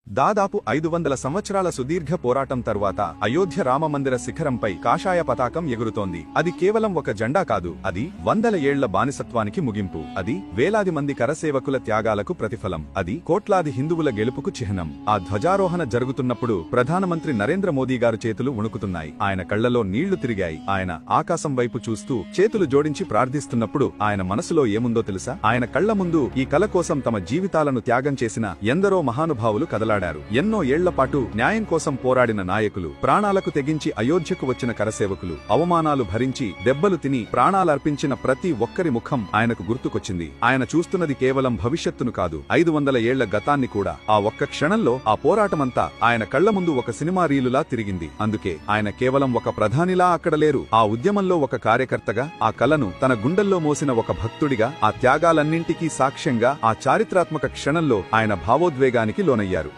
దాదాపు 500 సంవత్సరాల సుదీర్ఘ పోరాటం తర్వాత అయోధ్య రామమందిర శిఖరంపై కాషాయ పతాకం ఎగురుతోంది. అది కేవలం ఒక జెండా కాదు, అది వందల ఏళ్ల బానిసత్వానికి ముగింపు. అది వేలాది మంది కరసేవకుల త్యాగాలకు ప్రతిఫలం. అది కోట్లాది హిందువుల గెలుపుకు చిహ్నం. ఆ ధ్వజారోహణ జరుగుతున్నప్పుడు ప్రధానమంత్రి నరేంద్ర మోదీ గారు చేతులు వణుకుతున్నాయి. ఆయన కళ్లలో నీళ్లు తిరిగాయి. ఆయన ఆకాశం వైపు చూస్తూ చేతులు జోడించి ప్రార్థిస్తున్నప్పుడు ఆయన మనసులో ఏముందో తెలుసా? ఆయన కళ్ల ముందు ఈ కల కోసం తమ జీవితాలను త్యాగం చేసిన ఎందరో మహానుభావులు కదలాడారు. ఎన్నో ఏళ్లపాటు న్యాయం కోసం పోరాడిన నాయకులు, ప్రాణాలకు తెగించి అయోధ్యకు వచ్చిన కరసేవకులు, అవమానాలు భరించి దెబ్బలు తిని ప్రాణాలర్పించిన ప్రతి ఒక్కరి ముఖం ఆయనకు గుర్తుకొచ్చింది. ఆయన చూస్తున్నది కేవలం భవిష్యత్తును కాదు, 500 ఏళ్ల గతాన్ని కూడా. ఆ ఒక్క క్షణంలో ఆ పోరాటమంతా ఆయన కళ్ల ముందు ఒక సినిమా రీలులా తిరిగింది. అందుకే ఆయన కేవలం ఒక ప్రధానిలా అక్కడ లేరు. ఆ ఉద్యమంలో ఒక కార్యకర్తగా, ఆ కలను తన గుండెల్లో మోసిన ఒక భక్తుడిగా, ఆ త్యాగాలన్నింటికీ సాక్ష్యంగా ఆ చారిత్రాత్మక క్షణంలో ఆయన భావోద్వేగానికి లోనయ్యారు.